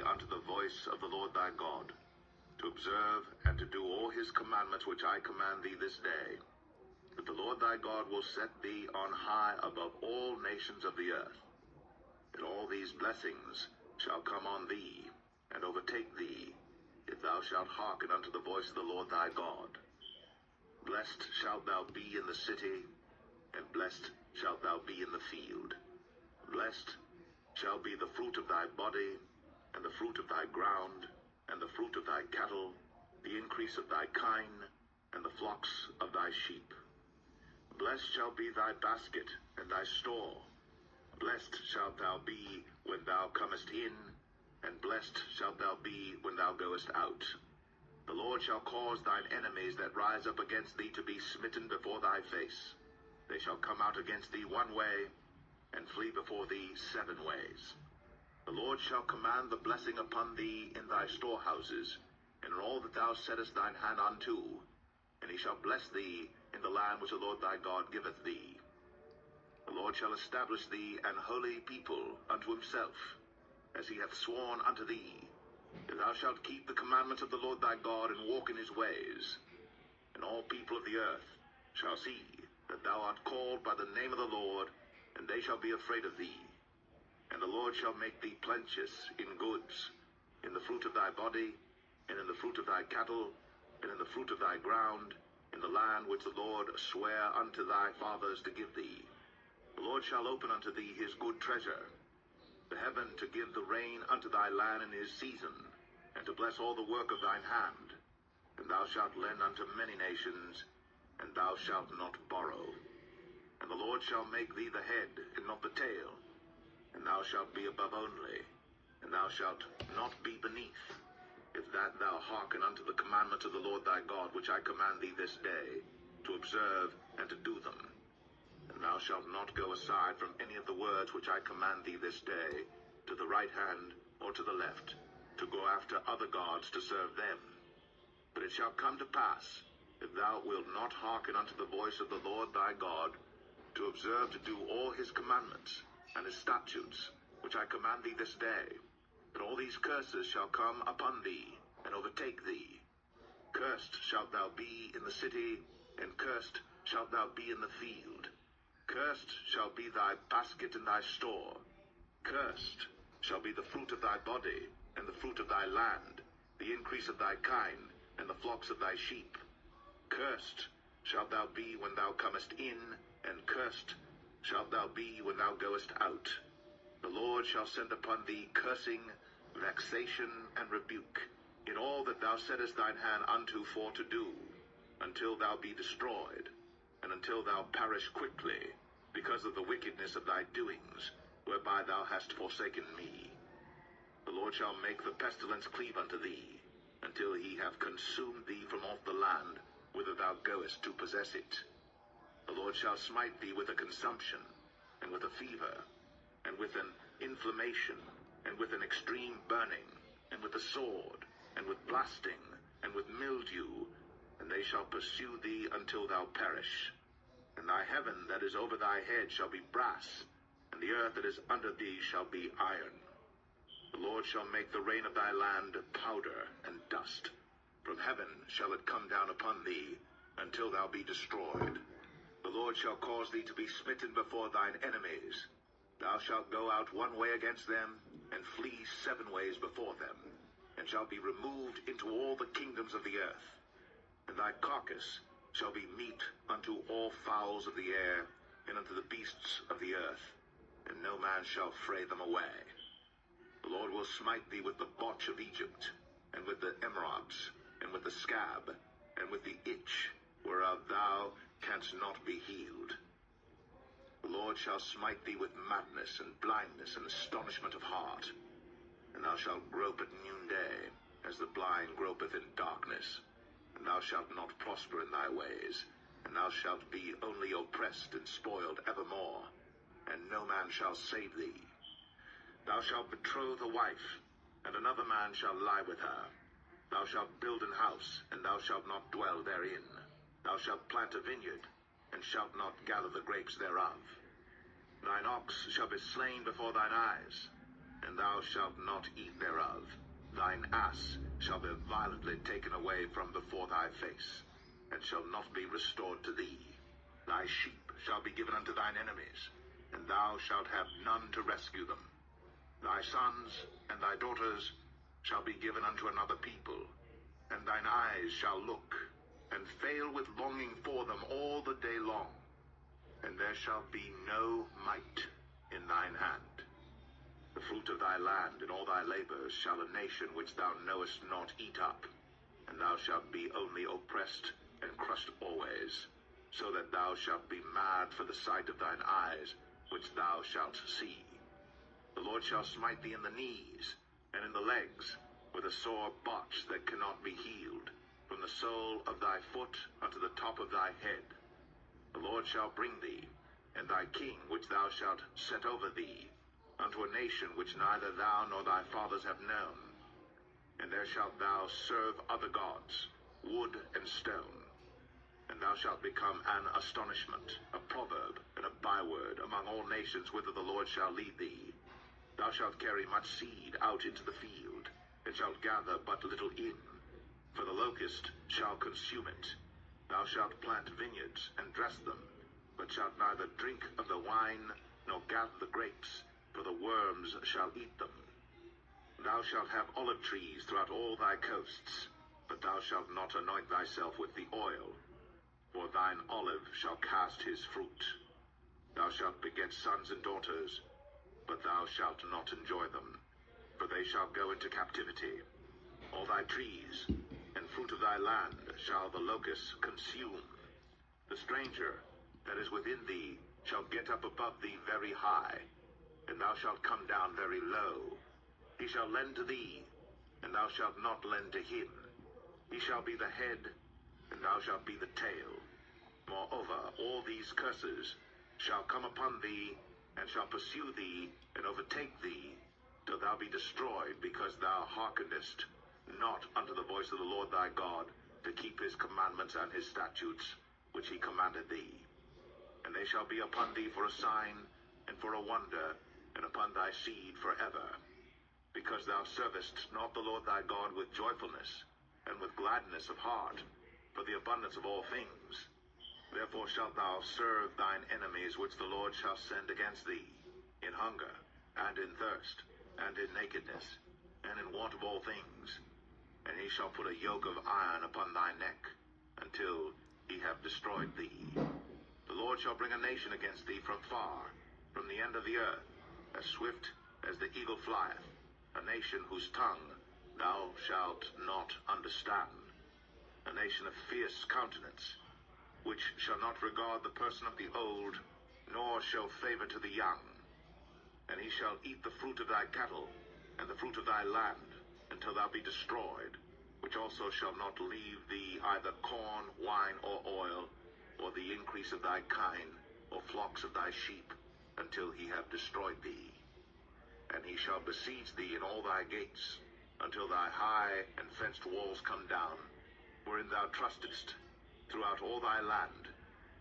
thee unto the voice of the Lord thy God, to observe and to do all his commandments which I command thee this day, that the Lord thy God will set thee on high above all nations of the earth. And all these blessings shall come on thee, and overtake thee, if thou shalt hearken unto the voice of the Lord thy God. Blessed shalt thou be in the city, and blessed shalt thou be in the field. Blessed shall be the fruit of thy body, and the fruit of thy ground, and the fruit of thy cattle, the increase of thy kine, and the flocks of thy sheep. Blessed shall be thy basket and thy store. Blessed shalt thou be when thou comest in, and blessed shalt thou be when thou goest out. The Lord shall cause thine enemies that rise up against thee to be smitten before thy face. They shall come out against thee one way, and flee before thee 7 ways. The Lord shall command the blessing upon thee in thy storehouses, and in all that thou settest thine hand unto, and he shall bless thee in the land which the Lord thy God giveth thee. The Lord shall establish thee an holy people unto himself, as he hath sworn unto thee, that thou shalt keep the commandments of the Lord thy God, and walk in his ways. And all people of the earth shall see that thou art called by the name of the Lord, and they shall be afraid of thee. And the Lord shall make thee plenteous in goods, in the fruit of thy body, and in the fruit of thy cattle, and in the fruit of thy ground, in the land which the Lord sware unto thy fathers to give thee. The Lord shall open unto thee his good treasure, the heaven to give the rain unto thy land in his season, and to bless all the work of thine hand. And thou shalt lend unto many nations, and thou shalt not borrow. And the Lord shall make thee the head, and not the tail, and thou shalt be above only, and thou shalt not be beneath, if that thou hearken unto the commandments of the Lord thy God, which I command thee this day, to observe and to do them. And thou shalt not go aside from any of the words which I command thee this day, to the right hand or to the left, to go after other gods to serve them. But it shall come to pass, if thou wilt not hearken unto the voice of the Lord thy God, to observe to do all his commandments and his statutes, which I command thee this day, that all these curses shall come upon thee, and overtake thee. Cursed shalt thou be in the city, and cursed shalt thou be in the field. Cursed shall be thy basket and thy store. Cursed shall be the fruit of thy body, and the fruit of thy land, the increase of thy kine, and the flocks of thy sheep. Cursed shalt thou be when thou comest in, and cursed shalt thou be when thou goest out. The Lord shall send upon thee cursing, vexation, and rebuke, in all that thou settest thine hand unto for to do, until thou be destroyed, and until thou perish quickly, because of the wickedness of thy doings, whereby thou hast forsaken me. The Lord shall make the pestilence cleave unto thee, until he have consumed thee from off the land, whither thou goest to possess it. The Lord shall smite thee with a consumption, and with a fever, and with an inflammation, and with an extreme burning, and with a sword, and with blasting, and with mildew, and they shall pursue thee until thou perish. And thy heaven that is over thy head shall be brass, and the earth that is under thee shall be iron. The Lord shall make the rain of thy land powder and dust. From heaven shall it come down upon thee, until thou be destroyed. The Lord shall cause thee to be smitten before thine enemies. Thou shalt go out one way against them, and flee 7 ways before them, and shalt be removed into all the kingdoms of the earth. And thy carcass shall be meat unto all fowls of the air, and unto the beasts of the earth, and no man shall fray them away. The Lord will smite thee with the botch of Egypt, and with the emerods, and with the scab, and with the itch, whereof thou canst not be healed. The Lord shall smite thee with madness, and blindness, and astonishment of heart. And thou shalt grope at noonday, as the blind gropeth in darkness. And thou shalt not prosper in thy ways, and thou shalt be only oppressed and spoiled evermore, and no man shall save thee. Thou shalt betroth a wife, and another man shall lie with her. Thou shalt build an house, and thou shalt not dwell therein. Thou shalt plant a vineyard, and shalt not gather the grapes thereof. Thine ox shall be slain before thine eyes. and thou shalt not eat thereof. Thine ass shall be violently taken away from before thy face, and shall not be restored to thee. Thy sheep shall be given unto thine enemies, and thou shalt have none to rescue them. Thy sons and thy daughters shall be given unto another people, and thine eyes shall look, and fail with longing for them all the day long, and there shall be no might in thine hand. The fruit of thy land and all thy labors shall a nation which thou knowest not eat up, and thou shalt be only oppressed and crushed always, so that thou shalt be mad for the sight of thine eyes, which thou shalt see. The Lord shall smite thee in the knees, and in the legs, with a sore botch that cannot be healed, from the sole of thy foot unto the top of thy head. The Lord shall bring thee, and thy king which thou shalt set over thee, unto a nation which neither thou nor thy fathers have known. And there shalt thou serve other gods, wood and stone. And thou shalt become an astonishment, a proverb, and a byword among all nations whither the Lord shall lead thee. Thou shalt carry much seed out into the field, and shalt gather but little in, for the locust shall consume it. Thou shalt plant vineyards and dress them, but shalt neither drink of the wine, nor gather the grapes, for the worms shall eat them. Thou shalt have olive trees throughout all thy coasts, but thou shalt not anoint thyself with the oil, for thine olive shall cast his fruit. Thou shalt beget sons and daughters, but thou shalt not enjoy them, for they shall go into captivity. All thy trees and fruit of thy land shall the locusts consume. The stranger that is within thee shall get up above thee very high, and thou shalt come down very low. He shall lend to thee, and thou shalt not lend to him. He shall be the head, and thou shalt be the tail. Moreover, all these curses shall come upon thee, and shall pursue thee, and overtake thee, till thou be destroyed, because thou hearkenest not unto the voice of the Lord thy God, to keep his commandments and his statutes, which he commanded thee. And they shall be upon thee for a sign, and for a wonder, and upon thy seed forever, because thou servest not the Lord thy God with joyfulness, and with gladness of heart, for the abundance of all things. Therefore shalt thou serve thine enemies which the Lord shall send against thee, in hunger, and in thirst, and in nakedness, and in want of all things. And he shall put a yoke of iron upon thy neck, until he have destroyed thee. The Lord shall bring a nation against thee from far, from the end of the earth, as swift as the eagle flieth, a nation whose tongue thou shalt not understand, a nation of fierce countenance, which shall not regard the person of the old, nor show favor to the young. And he shall eat the fruit of thy cattle, and the fruit of thy land, until thou be destroyed, which also shall not leave thee either corn, wine, or oil, or the increase of thy kine, or flocks of thy sheep, until he have destroyed thee. And he shall besiege thee in all thy gates, until thy high and fenced walls come down, wherein thou trustest, throughout all thy land.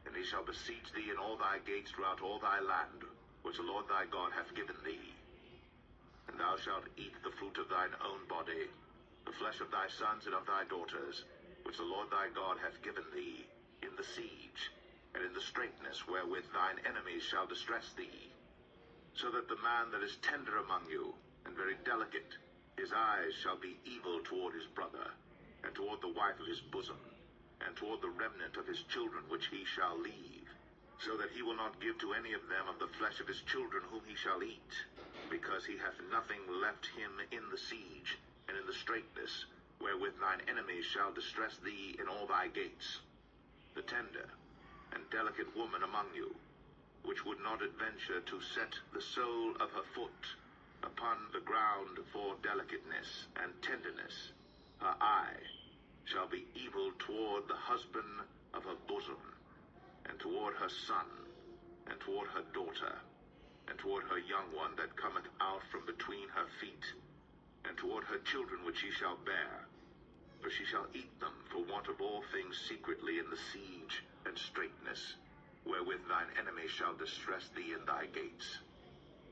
And he shall besiege thee in all thy gates throughout all thy land, which the Lord thy God hath given thee. And thou shalt eat the fruit of thine own body, the flesh of thy sons and of thy daughters, which the Lord thy God hath given thee, in the siege, and in the straitness wherewith thine enemies shall distress thee. So that the man that is tender among you, and very delicate, his eyes shall be evil toward his brother, and toward the wife of his bosom, and toward the remnant of his children which he shall leave, so that he will not give to any of them of the flesh of his children whom he shall eat, because he hath nothing left him in the siege, and in the straitness, wherewith thine enemies shall distress thee in all thy gates. The tender and delicate woman among you, which would not adventure to set the sole of her foot upon the ground for delicateness and tenderness, her eye shall be evil toward the husband of her bosom, and toward her son, and toward her daughter, and toward her young one that cometh out from between her feet, and toward her children which she shall bear. For she shall eat them for want of all things secretly in the siege and straitness, wherewith thine enemies shall distress thee in thy gates.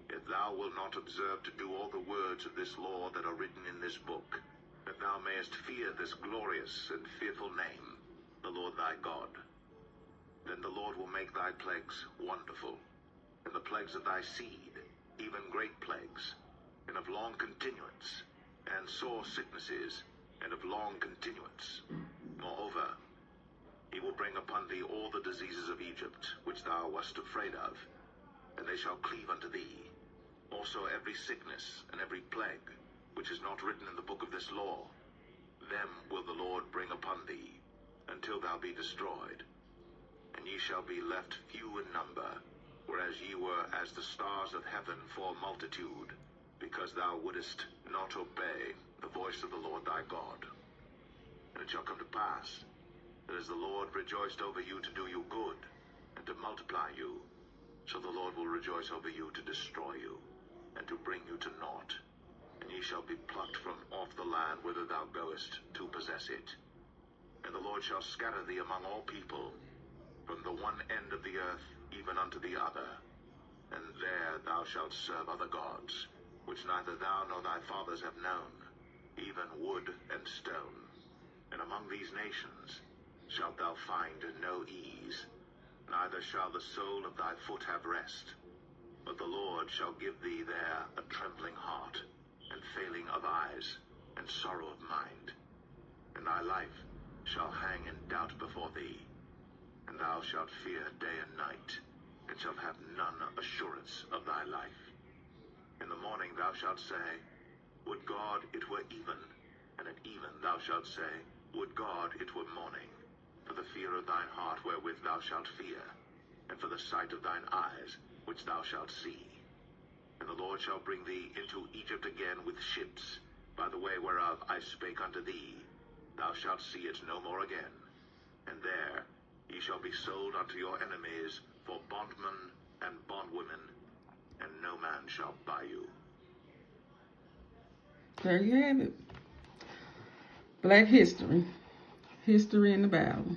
If thou wilt not observe to do all the words of this law that are written in this book, that thou mayest fear this glorious and fearful name, the Lord thy God, then the Lord will make thy plagues wonderful, and the plagues of thy seed, even great plagues, and of long continuance, and sore sicknesses, and of long continuance. Moreover, he will bring upon thee all the diseases of Egypt, which thou wast afraid of, and they shall cleave unto thee. Also every sickness and every plague, which is not written in the book of this law, them will the Lord bring upon thee, until thou be destroyed. And ye shall be left few in number, whereas ye were as the stars of heaven for multitude, because thou wouldest not obey the voice of the Lord thy God. And it shall come to pass, that as the Lord rejoiced over you to do you good, and to multiply you, so the Lord will rejoice over you to destroy you, and to bring you to naught. And ye shall be plucked from off the land whither thou goest, to possess it. And the Lord shall scatter thee among all people, from the one end of the earth even unto the other. And there thou shalt serve other gods, which neither thou nor thy fathers have known, even wood and stone. And among these nations shalt thou find no ease, neither shall the sole of thy foot have rest. But the Lord shall give thee there a trembling heart, and failing of eyes, and sorrow of mind. And thy life shall hang in doubt before thee, and thou shalt fear day and night, and shalt have none assurance of thy life. In the morning thou shalt say, Would God it were even, and at even thou shalt say, Would God it were morning, for the fear of thine heart wherewith thou shalt fear, and for the sight of thine eyes which thou shalt see. And the Lord shall bring thee into Egypt again with ships, by the way whereof I spake unto thee. Thou shalt see it no more again. And there ye shall be sold unto your enemies for bondmen and bondwomen, and no man shall buy you. There you have it. Black history. History in the Bible.